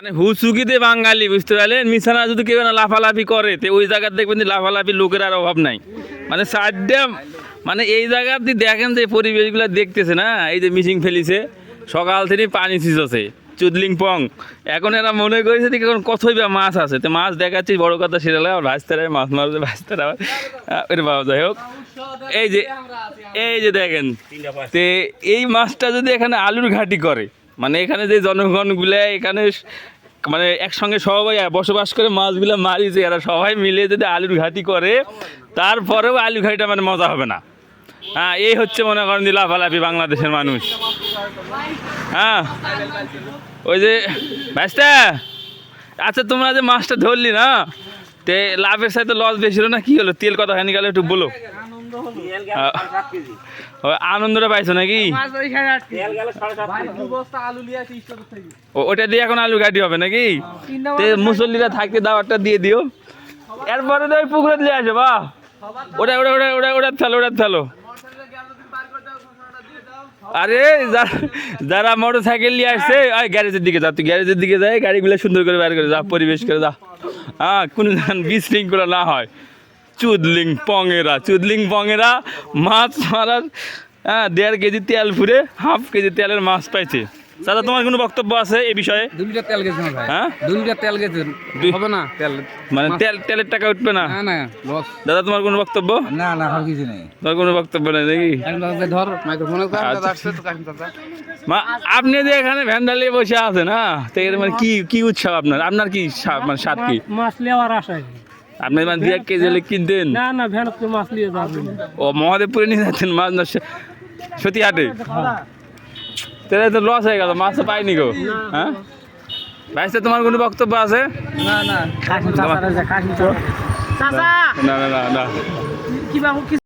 মানে হুসুকিতে বাঙালি, বুঝতে পারলেন? মিশানা যদি কেউ না লাফালাফি করে তো ওই জায়গার দেখবেন যে লাফালাফি লোকের আর অভাব নাই। মানে সাইডটা মানে এই জায়গাতে দেখেন যে পরিবেশগুলো দেখতেছে না, এই যে মিশিং ফেলিছে সকাল থেকে পানি ছিঁচছে চুদলিং পং। এখন এরা মনে করেছে যে এখন কতই বা মাছ আছে, তো মাছ দেখাচ্ছি বড় কথা সেটা লাগে ভাজতারায় মাছ মারবে ভাজতারা ওরে বাবা। যাই হোক, এই যে দেখেন তে এই মাছটা যদি এখানে আলুর ঘাটি করে, মানে এখানে যে জনগণগুলো এখানে মানে একসঙ্গে সবাই বসবাস করে মাছগুলো মারিছে, এরা সবাই মিলে যদি আলুর ঘাটি করে তারপরেও আলু ঘাটিটা মানে মজা হবে না। হ্যাঁ, এই হচ্ছে মনে করেন যে লাফালাফি বাংলাদেশের মানুষ। হ্যাঁ, ওই যে ভাইস্তা, আচ্ছা তোমরা যে মাছটা ধরলি না, তে লাভের সাথে লস বেশি হলো না কি হলো? তেল কত খানি গেল একটু বলো। আনন্দটা পাইছো নাকি? ওটা দিয়ে এখন আলু ঘাটি হবে নাকি? মুসল্লিরা থাকতে দাওয়াতটা দিয়ে দিও, এরপরে তো ওই পুকুরে দিয়ে আসে। বা ওটা ওটা ওটা ওটা ওটা থালো, ওটা থালো। আরে যারা মোটর সাইকেল নিয়ে আসছে গ্যারেজের দিকে যা, তুই গ্যারেজের দিকে যাই, গাড়িগুলো সুন্দর করে বের করে যা, পরিবেশ করে যা। হ্যাঁ, কোনো বিশৃঙ্খলা না হয়। চুদলিং পঙেরা মাছ মারার 1.5 কেজি তেল ফুরে 1/2 কেজি তেলের মাছ পাইছে। দাদা, তোমার কোনো বক্তব্য আছে এই বিষয়ে? 2 লিটার তেল গেছে না ভাই। হ্যাঁ, 2 লিটার তেল গেছে, হবে না তেল, মানে তেলের টাকা উঠবে না? না না লস। দাদা, তোমার কোনো বক্তব্য? না না আর কিছু নেই। তোমার কোনো বক্তব্য নেই নাকি? ধর মাইক্রোফোনে আপনি যে এখানে ভ্যান্ডালিয়ে বসে আছে না, তো এর মানে কি উৎসব আপনার? আপনার কি মানে স্বাদ কি? মাছ নেওয়ার আশায়। আপনি মানে 2 কেজি কিনতেন? না না, ভ্যানতে মাছ নিয়ে যাবেন। ও মহাদেবপুরে নিয়ে যাচ্ছেন মাছ না সতীহাটে? তাহলে তো লস হয়ে গেল, মাছ তো পাইনি গো। হ্যাঁ ভাইস্তা, তোমার কোনো বক্তব্য আছে? না না চাচা না না না না। কি বাবু